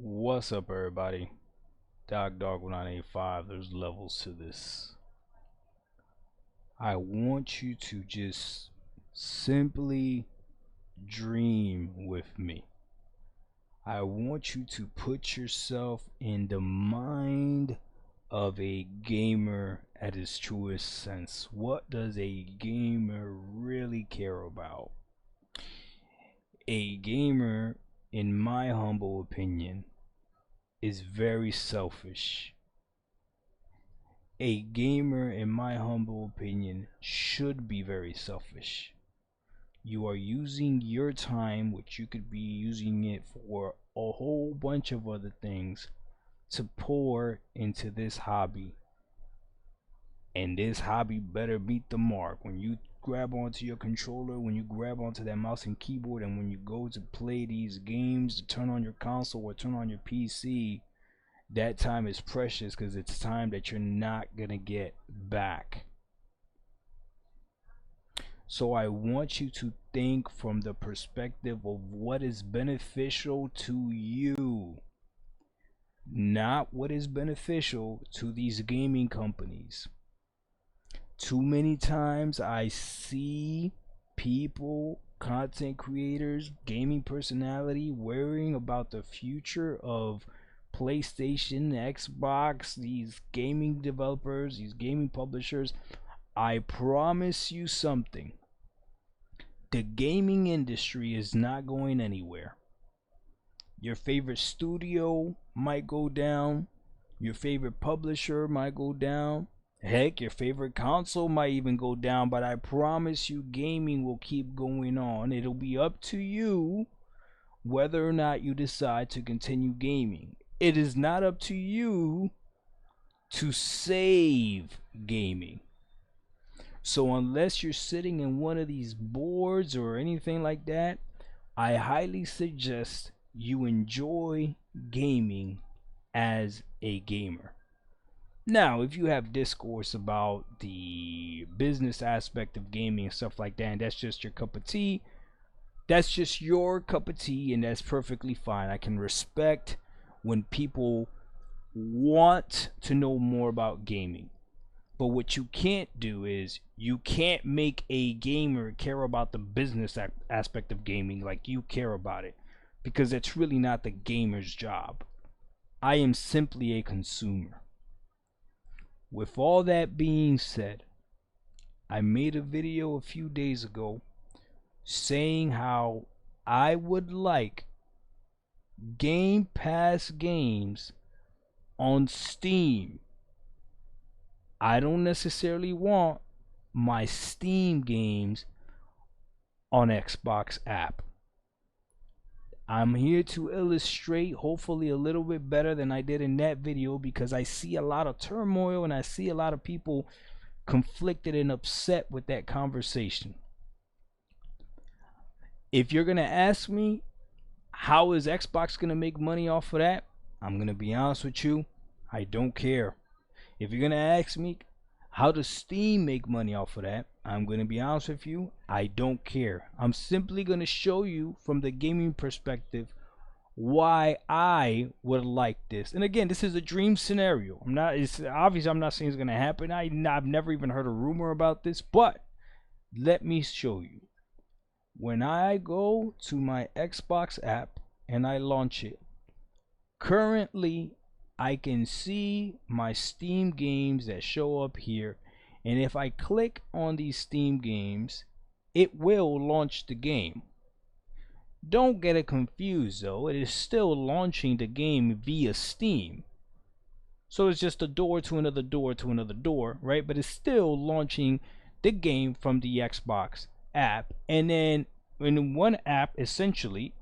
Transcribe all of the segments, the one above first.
What's up, everybody? Dog 985. There's levels to this. I want you to just simply dream with me. I want you to put yourself in the mind of a gamer at its truest sense. What does a gamer really care about? A gamer, in my humble opinion, is very selfish. A gamer, in my humble opinion, should be very selfish. You are using your time, which you could be using it for a whole bunch of other things, to pour into this hobby. And this hobby better meet the mark. When you grab onto your controller, when you grab onto that mouse and keyboard, and when you go to play these games, to turn on your console or turn on your PC, that time is precious because it's time that you're not gonna get back. So I want you to think from the perspective of what is beneficial to you, not what is beneficial to these gaming companies. Too many times I see people, content creators, gaming personality worrying about the future of PlayStation, Xbox, these gaming developers, these gaming publishers. I promise you something. The gaming industry is not going anywhere. Your favorite studio might go down. Your favorite publisher might go down. Heck, your favorite console might even go down. But I promise you, gaming will keep going on. It'll be up to you whether or not you decide to continue gaming. It is not up to you to save gaming. So unless you're sitting in one of these boards or anything like that, I highly suggest you enjoy gaming as a gamer. Now, if you have discourse about the business aspect of gaming and stuff like that, and that's just your cup of tea, that's just your cup of tea, and that's perfectly fine. I can respect when people want to know more about gaming. But what you can't do is you can't make a gamer care about the business aspect of gaming like you care about it, because that's really not the gamer's job. I am simply a consumer. With all that being said, I made a video a few days ago saying how I would like Game Pass games on Steam. I don't necessarily want my Steam games on Xbox app. I'm here to illustrate, hopefully a little bit better than I did in that video, because I see a lot of turmoil and I see a lot of people conflicted and upset with that conversation. If you're gonna ask me how is Xbox gonna make money off of that, I'm gonna be honest with you, I don't care. If you're gonna ask me how does Steam make money off of that, I'm gonna be honest with you, I don't care. I'm simply gonna show you from the gaming perspective why I would like this. And again, this is a dream scenario. It's obviously I'm not saying it's gonna happen. I've never even heard a rumor about this, but let me show you. When I go to my Xbox app and I launch it, currently I can see my Steam games that show up here, and if I click on these Steam games, it will launch the game. Don't get it confused though, it is still launching the game via Steam. So it's just a door to another door to another door, right? But it's still launching the game from the Xbox app. And then in one app, essentially,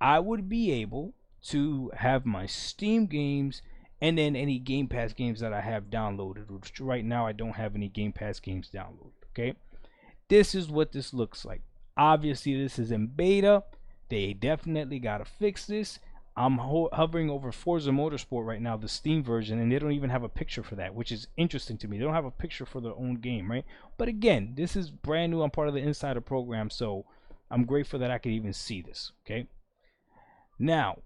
I would be able to have my Steam games and then any Game Pass games that I have downloaded, which right now I don't have any Game Pass games downloaded. Okay, this is what this looks like. Obviously this is in beta. They definitely gotta fix this. I'm hovering over Forza Motorsport right now, the Steam version, and they don't even have a picture for that, which is interesting to me. They don't have a picture for their own game, right? But again, this is brand new. I'm part of the insider program, so I'm grateful that I could even see this. Okay, now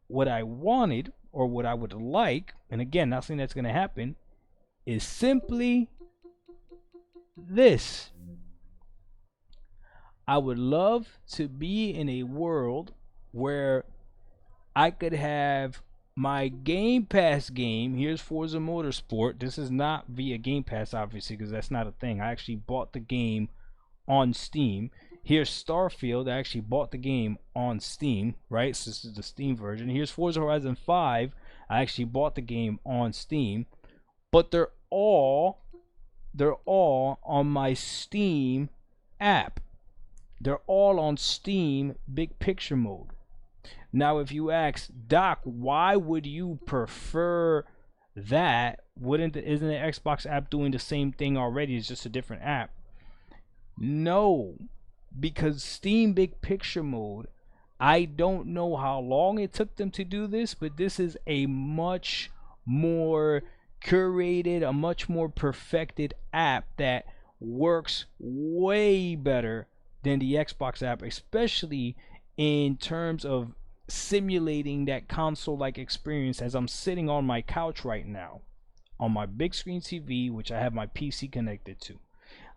what I wanted or what I would like, and again, not saying that's going to happen, is simply this. I would love to be in a world where I could have my Game Pass game. Here's Forza Motorsport. This is not via Game Pass, obviously, because that's not a thing. I actually bought the game on Steam. Here's Starfield. I actually bought the game on Steam, right? So this is the Steam version. Here's Forza Horizon 5. I actually bought the game on Steam, but they're all on my Steam app. They're all on Steam Big Picture mode. Now, if you ask, Doc, why would you prefer that? Isn't the Xbox app doing the same thing already? It's just a different app. No, because Steam Big Picture mode, I don't know how long it took them to do this, but this is a much more curated, a much more perfected app that works way better than the Xbox app, especially in terms of simulating that console-like experience as I'm sitting on my couch right now on my big screen TV, which I have my PC connected to.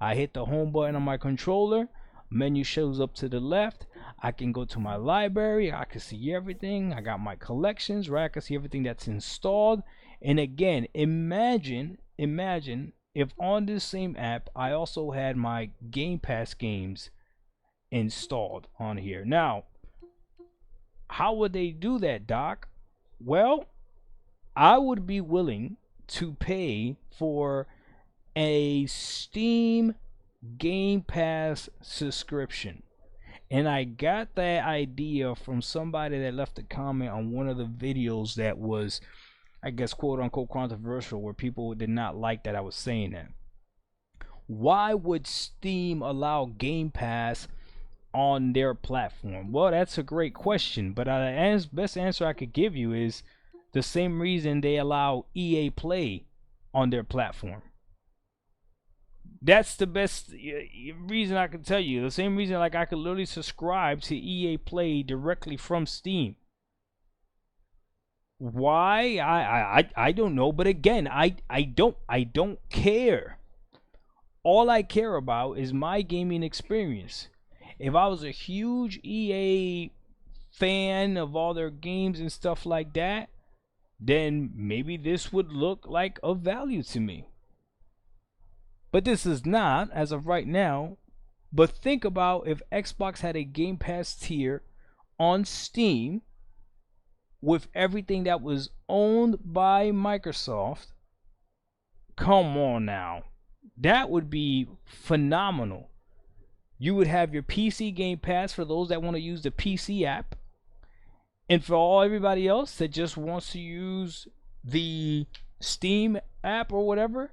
I hit the home button on my controller, menu shows up to the left. I can go to my library, I can see everything. I got my collections, right? I can see everything that's installed. And again, imagine if on this same app I also had my Game Pass games installed on here. Now, how would they do that, Doc? Well, I would be willing to pay for a Steam Game Pass subscription. And I got that idea from somebody that left a comment on one of the videos that was, I guess, quote unquote controversial, where people did not like that I was saying that. Why would Steam allow Game Pass on their platform? Well, that's a great question, but the best answer I could give you is the same reason they allow EA Play on their platform. That's the best reason I can tell you. The same reason, like, I could literally subscribe to EA Play directly from Steam. Why? I don't know, but again, I don't care. All I care about is my gaming experience. If I was a huge EA fan of all their games and stuff like that, then maybe this would look like of value to me. But this is not, as of right now. But think about if Xbox had a Game Pass tier on Steam with everything that was owned by Microsoft. Come on now. That would be phenomenal. You would have your PC Game Pass for those that want to use the PC app. And for everybody else that just wants to use the Steam app or whatever,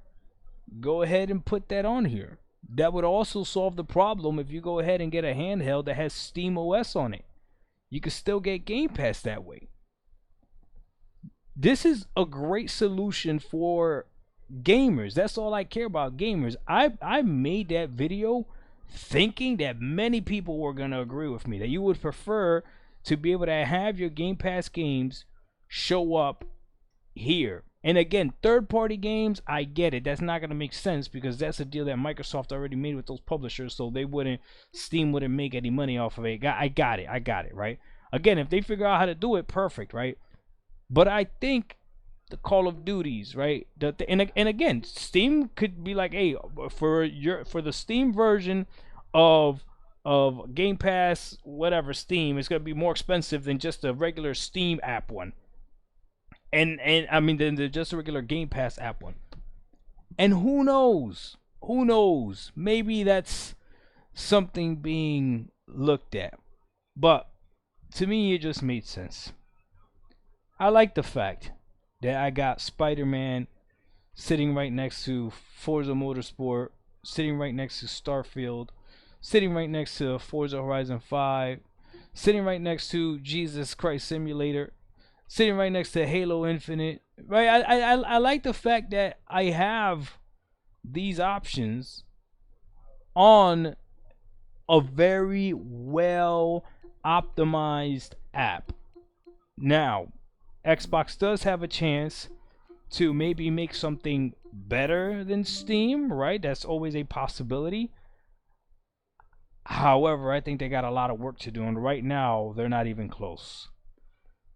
go ahead and put that on here. That would also solve the problem if you go ahead and get a handheld that has Steam OS on it. You can still get Game Pass that way. This is a great solution for gamers. That's all I care about, gamers. I made that video thinking that many people were going to agree with me, that you would prefer to be able to have your Game Pass games show up here. And again, third-party games, I get it. That's not going to make sense because that's a deal that Microsoft already made with those publishers, so Steam wouldn't make any money off of it. I got it, right? Again, if they figure out how to do it, perfect, right? But I think the Call of Duties, right? And again, Steam could be like, hey, for the Steam version of Game Pass, whatever, Steam, it's gonna be more expensive than just a regular Steam app one. And I mean, than just a regular Game Pass app one. And who knows? Maybe that's something being looked at. But to me, it just made sense. I like the fact that I got Spider-Man sitting right next to Forza Motorsport, sitting right next to Starfield, sitting right next to Forza Horizon 5, sitting right next to Jesus Christ Simulator, sitting right next to Halo Infinite. Right? I like the fact that I have these options on a very well optimized app. Now, Xbox does have a chance to maybe make something better than Steam, right? That's always a possibility. However, I think they got a lot of work to do, and right now they're not even close.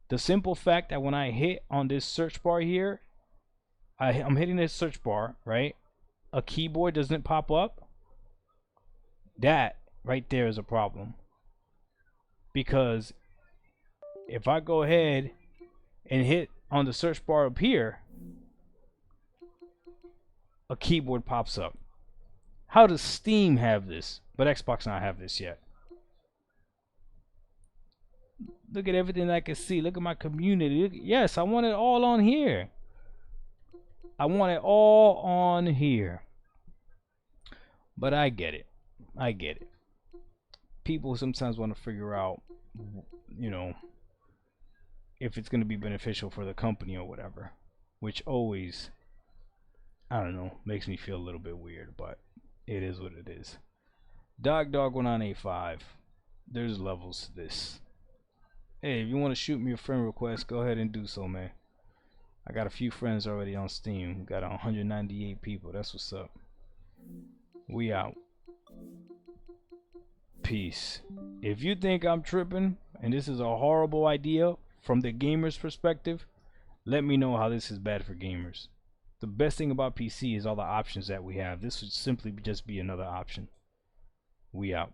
The simple fact that when I hit on this search bar here, I'm hitting this search bar, right? A keyboard doesn't pop up. That right there is a problem. Because if I go ahead and hit on the search bar up here, a keyboard pops up. How does Steam have this, but Xbox not have this yet? Look at everything I can see. Look at my community. Yes, I want it all on here. I want it all on here. But I get it. I get it. People sometimes want to figure out, you know, if it's going to be beneficial for the company or whatever, which always, I don't know, makes me feel a little bit weird, but it is what it is. Dog1985. There's levels to this. Hey, if you want to shoot me a friend request, go ahead and do so, man. I got a few friends already on Steam. Got 198 people. That's what's up. We out. Peace. If you think I'm tripping and this is a horrible idea from the gamer's perspective, let me know how this is bad for gamers. The best thing about PC is all the options that we have. This would simply just be another option. We out.